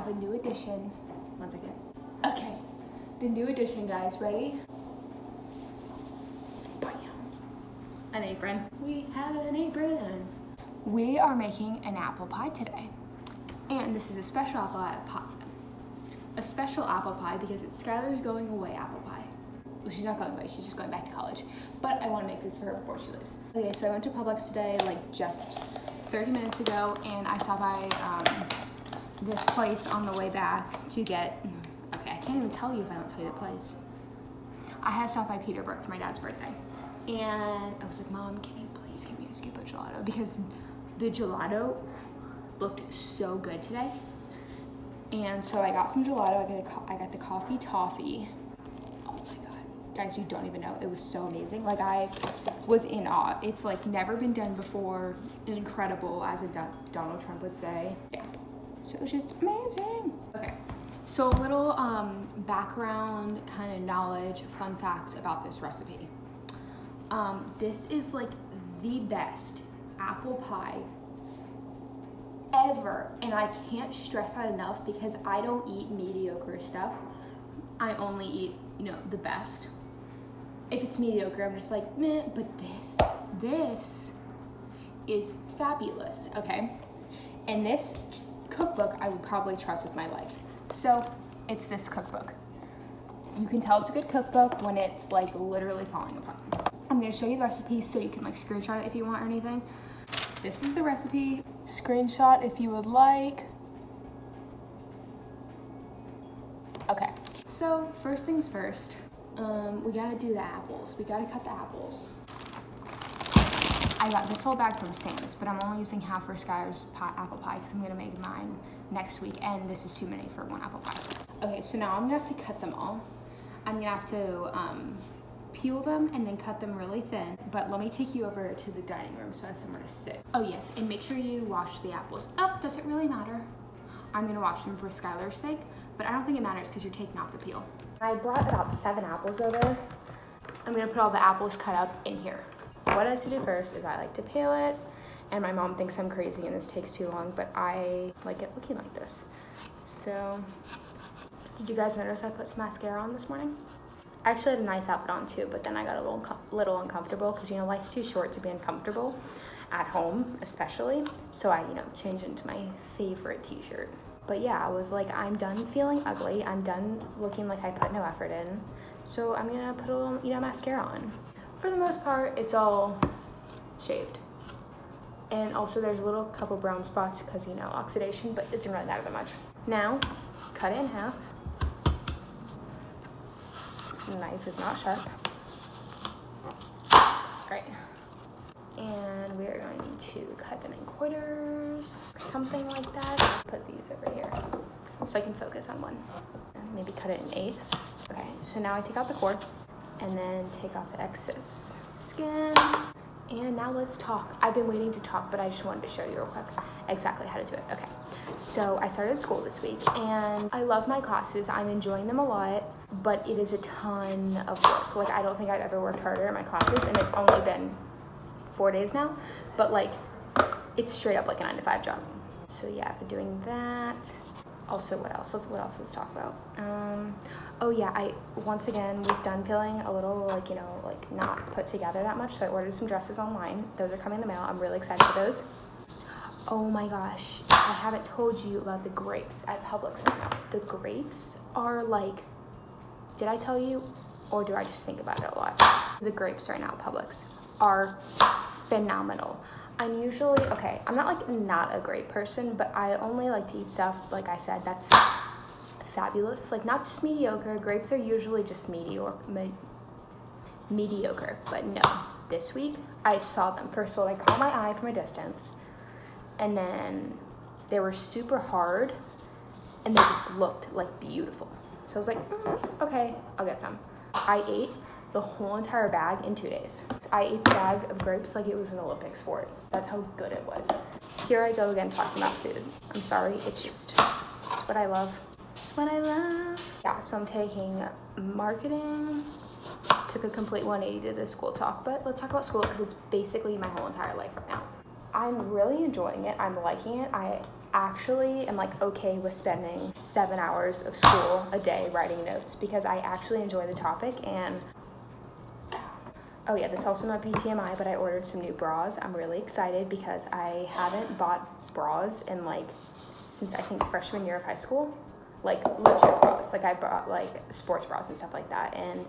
have a new addition. One second. Okay, the new addition, guys. Ready? Bam. An apron. We have an apron. We are making an apple pie today. And this is a special apple pie. A special apple pie because it's Skylar's going away apple pie. Well, she's not going away, she's just going back to college. But I want to make this for her before she leaves. Okay, so I went to Publix today, like just 30 minutes ago, and I stopped by this place on the way back to get, okay, I can't even tell you if I don't tell you the place. I had to stop by Peterbrook for my dad's birthday. And I was like, Mom, can you please give me a scoop of gelato? Because the gelato looked so good today. And so I got some gelato, I got the coffee toffee. Oh my God, guys, you don't even know, it was so amazing. Like, I was in awe. It's like never been done before, incredible, as Donald Trump would say. Yeah, so it was just amazing. Okay, so a little background kind of knowledge, fun facts about this recipe. This is like the best apple pie ever, and I can't stress that enough because I don't eat mediocre stuff. I only eat, the best. If it's mediocre, I'm just like, meh, but this is fabulous, okay? And this cookbook I would probably trust with my life. So it's this cookbook. You can tell it's a good cookbook when it's like literally falling apart. I'm gonna show you the recipe so you can like screenshot it if you want or anything. This is the recipe. Screenshot if you would like. Okay, so first things first, we gotta do the apples. We gotta cut the apples. I got this whole bag from Sam's, but I'm only using half for Skylar's apple pie because I'm gonna make mine next week, and this is too many for one apple pie. Okay, so now I'm gonna have to cut them all. I'm gonna have to peel them and then cut them really thin. But let me take you over to the dining room so I have somewhere to sit. Oh yes, and make sure you wash the apples. Oh, does it really matter? I'm gonna wash them for Skylar's sake, but I don't think it matters because you're taking off the peel. I brought about 7 apples over. I'm gonna put all the apples cut up in here. What I like to do first is I like to peel it, and my mom thinks I'm crazy and this takes too long, but I like it looking like this. So, did you guys notice I put some mascara on this morning? I actually had a nice outfit on too, but then I got a little uncomfortable because, life's too short to be uncomfortable at home, especially. So I, changed into my favorite t-shirt. But yeah, I was like, I'm done feeling ugly. I'm done looking like I put no effort in. So I'm gonna put a little, mascara on. For the most part, it's all shaved. And also there's a little couple brown spots because, oxidation, but it doesn't really matter that much. Now, cut it in half. The knife is not sharp. Right. And we are going to cut them in quarters or something like that. Put these over here so I can focus on one. And maybe cut it in eighths. Okay, so now I take out the core and then take off the excess skin. And now let's talk. I've been waiting to talk, but I just wanted to show you real quick exactly how to do it. Okay, so I started school this week and I love my classes. I'm enjoying them a lot, but it is a ton of work. Like, I don't think I've ever worked harder in my classes, and it's only been 4 days now, but like, it's straight up like a 9-to-5 job. So yeah, I've been doing that. Also, what else? Let's talk about. Oh yeah, I once again was done feeling a little like, not put together that much. So I ordered some dresses online. Those are coming in the mail. I'm really excited for those. Oh my gosh, I haven't told you about the grapes at Publix right now. The grapes are like, did I tell you, or do I just think about it a lot? The grapes right now at Publix are phenomenal. I'm usually, okay, I'm not like not a grape person, but I only like to eat stuff, like I said, that's fabulous. Like, not just mediocre. Grapes are usually just mediocre, but no. This week, I saw them. First of all, they caught my eye from a distance, and then they were super hard, and they just looked like beautiful. So I was like, okay, I'll get some. I ate the whole entire bag in 2 days. I ate the bag of grapes like it was an Olympic sport. That's how good it was. Here I go again talking about food. I'm sorry, it's what I love. It's what I love. Yeah, so I'm taking marketing. Took a complete 180 to this school talk, but let's talk about school because it's basically my whole entire life right now. I'm really enjoying it. I'm liking it. actually am like okay with spending 7 hours of school a day writing notes because I actually enjoy the topic. And oh yeah, this also might be TMI, but I ordered some new bras. I'm really excited because I haven't bought bras in like since I think freshman year of high school, like legit bras. Like I bought like sports bras and stuff like that. And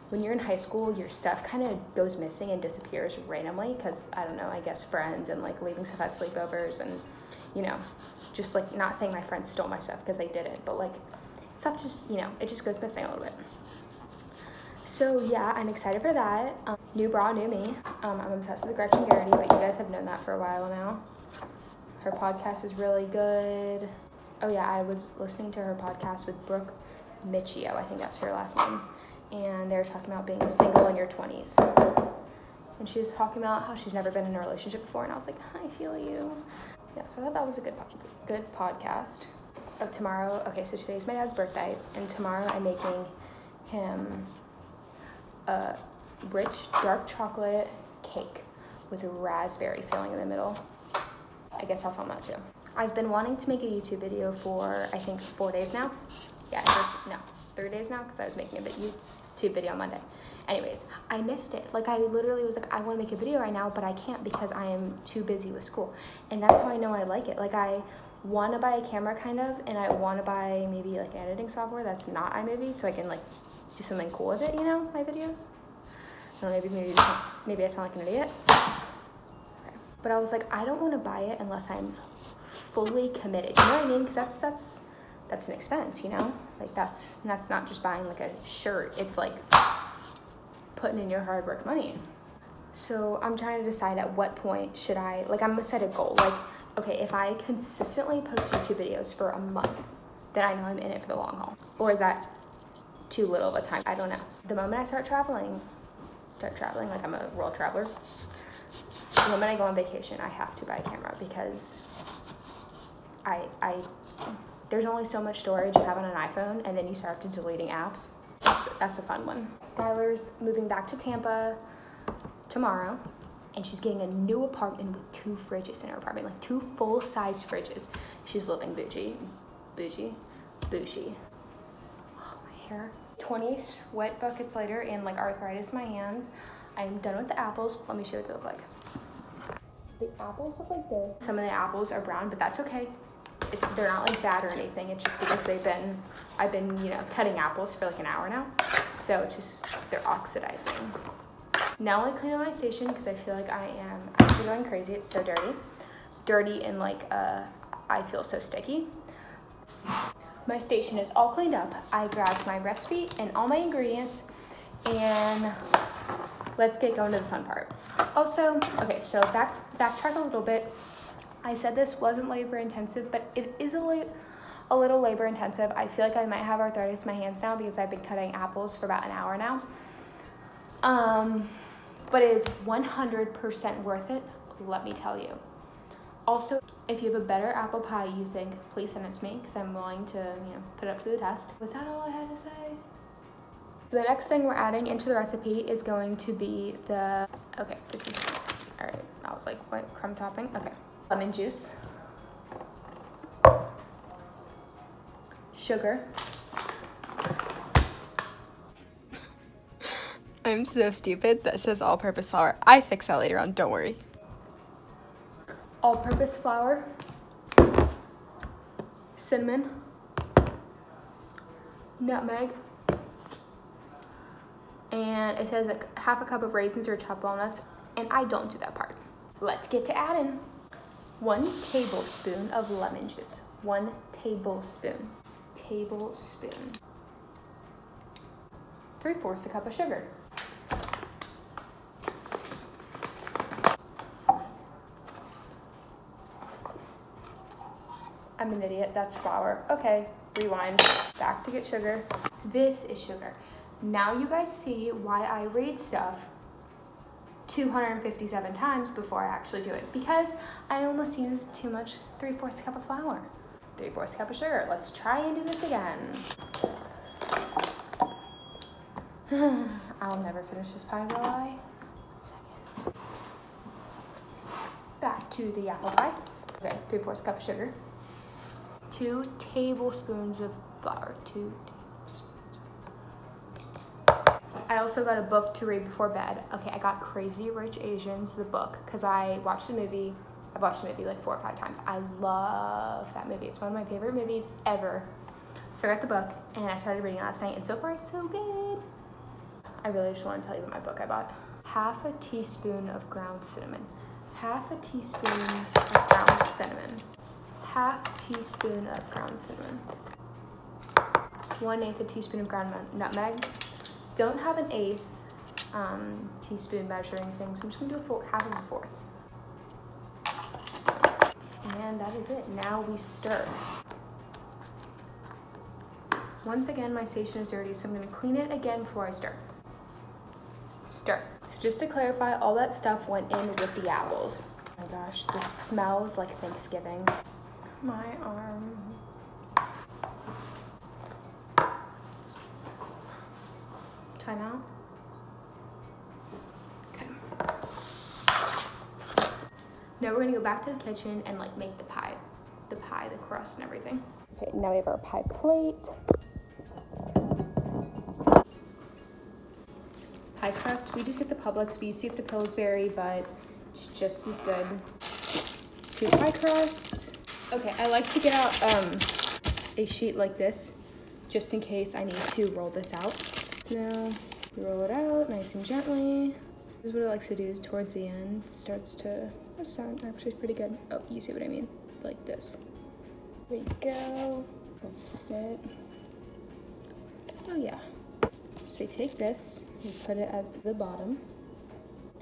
when you're in high school, your stuff kind of goes missing and disappears randomly because, I don't know, I guess friends and like leaving stuff at sleepovers and, you know, just like not saying my friends stole my stuff because they didn't, but like stuff just, you know, it just goes missing a little bit. So yeah, I'm excited for that. New bra, new me. I'm obsessed with Gretchen Garrity, but you guys have known that for a while now. Her podcast is really good. Oh yeah, I was listening to her podcast with Brooke Michio, I think that's her last name. And they were talking about being single in your 20s. And she was talking about how she's never been in a relationship before, and I was like, I feel you. Yeah, so I thought that was a good podcast. Oh, tomorrow, okay, so today's my dad's birthday, and tomorrow I'm making him a rich dark chocolate cake with a raspberry filling in the middle. I guess I'll film that too. I've been wanting to make a YouTube video for, I think, 4 days now. Yeah, 3 days now, because I was making a YouTube video on Monday. Anyways, I missed it. Like, I literally was like, I want to make a video right now, but I can't because I am too busy with school. And that's how I know I like it. Like, I want to buy a camera, kind of, and I want to buy maybe, like, editing software that's not iMovie, so I can, like, do something cool with it, you know, my videos. I don't know, maybe I sound like an idiot. Okay. But I was like, I don't want to buy it unless I'm fully committed. You know what I mean? Because that's an expense, you know? Like, that's not just buying, like, a shirt. It's, like, putting in your hard work money. So I'm trying to decide at what point should I, like, I'm gonna set a goal. Like, okay, if I consistently post YouTube videos for a month, then I know I'm in it for the long haul. Or is that too little of a time? I don't know. The moment I start traveling, like I'm a world traveler, the moment I go on vacation, I have to buy a camera because there's only so much storage you have on an iPhone, and then you start to deleting apps. That's a fun one. Skylar's moving back to Tampa tomorrow, and she's getting a new apartment with 2 fridges in her apartment, like 2 full-size fridges. She's living bougie. Oh, my hair. 20 sweat buckets later and like arthritis in my hands. I'm done with the apples. Let me show you what they look like. The apples look like this. Some of the apples are brown, but that's okay. They're not like bad or anything. It's just because I've been, you know, cutting apples for like an hour now. So it's just, they're oxidizing. Now I clean up my station because I feel like I am actually going crazy. It's so dirty. Dirty and like, I feel so sticky. My station is all cleaned up. I grabbed my recipe and all my ingredients, and let's get going to the fun part. Also, okay, so backtrack a little bit. I said this wasn't labor intensive, but it is a little labor intensive. I feel like I might have arthritis in my hands now because I've been cutting apples for about an hour now. But it is 100% worth it, let me tell you. Also, if you have a better apple pie you think, please send it to me because I'm willing to, you know, put it up to the test. Was that all I had to say? So the next thing we're adding into the recipe is going to be all right, I was like, what, crumb topping? Okay. Lemon juice. Sugar. I'm so stupid. That says all-purpose flour. I fix that later on, don't worry. All-purpose flour, cinnamon, nutmeg, and it says like half a cup of raisins or chopped walnuts, and I don't do that part. Let's get to adding. 1 tablespoon of lemon juice. 1 tablespoon. 3/4 a cup of sugar. I'm an idiot, that's flour. Okay, rewind, back to get sugar. This is sugar. Now you guys see why I read stuff 257 times before I actually do it, because I almost used too much 3/4 cup of flour. 3/4 cup of sugar. Let's try and do this again. I'll never finish this pie, will I? 1 second. Back to the apple pie. Okay, 3/4 cup of sugar. 2 tablespoons of flour. 2 tablespoons. I also got a book to read before bed. Okay, I got Crazy Rich Asians, the book, because I watched the movie. I've watched the movie like 4 or 5 times. I love that movie. It's one of my favorite movies ever. So I got the book and I started reading it last night, and so far it's so good. I really just want to tell you about my book I bought. Half a teaspoon of ground cinnamon. Half a teaspoon of ground cinnamon. Half teaspoon of ground cinnamon. 1/8 a teaspoon of ground nutmeg. Don't have an 1/8 teaspoon measuring thing, so I'm just gonna do half of a 4th. And that is it. Now we stir. Once again, my station is dirty, so I'm gonna clean it again before I stir. Stir. So just to clarify, all that stuff went in with the apples. Oh my gosh, this smells like Thanksgiving. My arm. Time out. Okay. Now we're gonna go back to the kitchen and like make the pie, the crust and everything. Okay, now we have our pie plate. Pie crust, we just get the Publix, but you see at the Pillsbury, but it's just as good. 2 pie crusts. Okay, I like to get out a sheet like this, just in case I need to roll this out. So now you roll it out nice and gently. This is what it likes to do, is towards the end, it starts to sound actually pretty good. Oh, you see what I mean? Like this. There we go. It'll fit. Oh yeah. So we take this, we put it at the bottom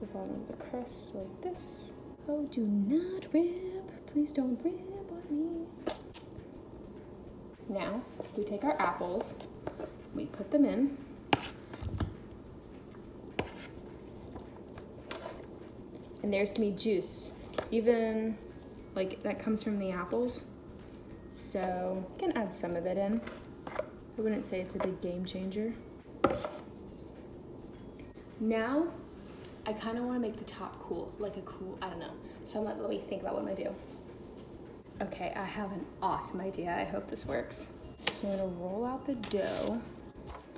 of the crust like this. Oh, do not rip. Please don't rip on me. Now, we take our apples, we put them in. And there's gonna be juice, even like that comes from the apples. So you can add some of it in. I wouldn't say it's a big game changer. Now, I kind of want to make the top cool, like a cool, I don't know. So let me think about what I'm gonna do. Okay, I have an awesome idea. I hope this works. So I'm gonna roll out the dough.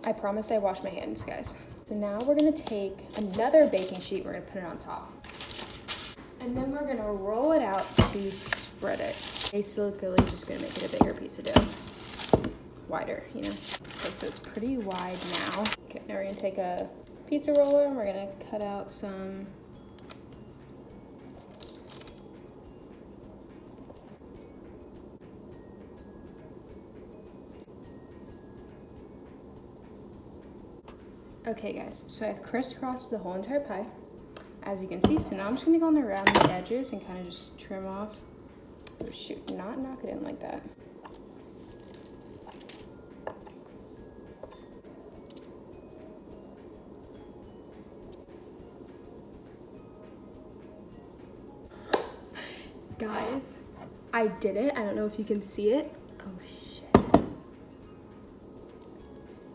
I promised I washed my hands, guys. So now we're gonna take another baking sheet, we're gonna put it on top. And then we're gonna roll it out to spread it. Basically just gonna make it a bigger piece of dough. Wider, you know. Okay, so it's pretty wide now. Okay, now we're gonna take a pizza roller and we're gonna cut out some Okay guys, so I've crisscrossed the whole entire pie, as you can see. So now I'm just gonna go on around the edges and kind of just trim off. Oh shoot, not knock it in like that. Guys, I did it. I don't know if you can see it. Oh shit.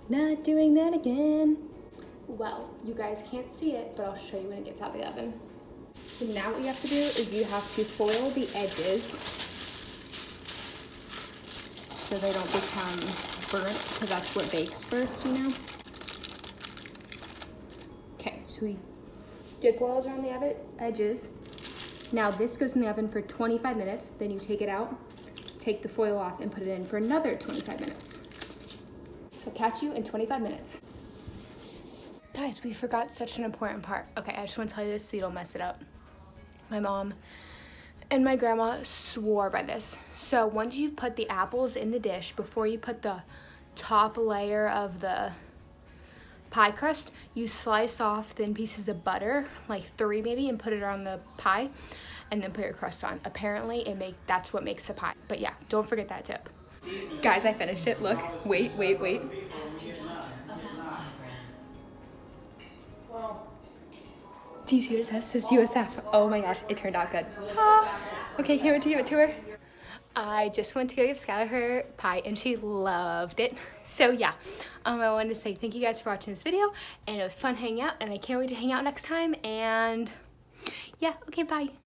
Not doing that again. Well, you guys can't see it, but I'll show you when it gets out of the oven. So now what you have to do is you have to foil the edges so they don't become burnt, because that's what bakes first, you know? Okay, so we did foils around the edges. Now this goes in the oven for 25 minutes, then you take it out, take the foil off, and put it in for another 25 minutes. So catch you in 25 minutes. Guys, we forgot such an important part. Okay, I just want to tell you this so you don't mess it up. My mom and my grandma swore by this. So once you've put the apples in the dish, before you put the top layer of the pie crust, you slice off thin pieces of butter, like 3 maybe, and put it on the pie, and then put your crust on. Apparently, that's what makes the pie. But yeah, don't forget that tip. Guys, I finished it. Look, wait. Do you see what it says? It says USF. Oh my gosh, it turned out good. Okay, can't wait to give it to her. I just went to go give Skylar her pie and she loved it. So yeah, I wanted to say thank you guys for watching this video, and it was fun hanging out, and I can't wait to hang out next time. And yeah, okay, bye.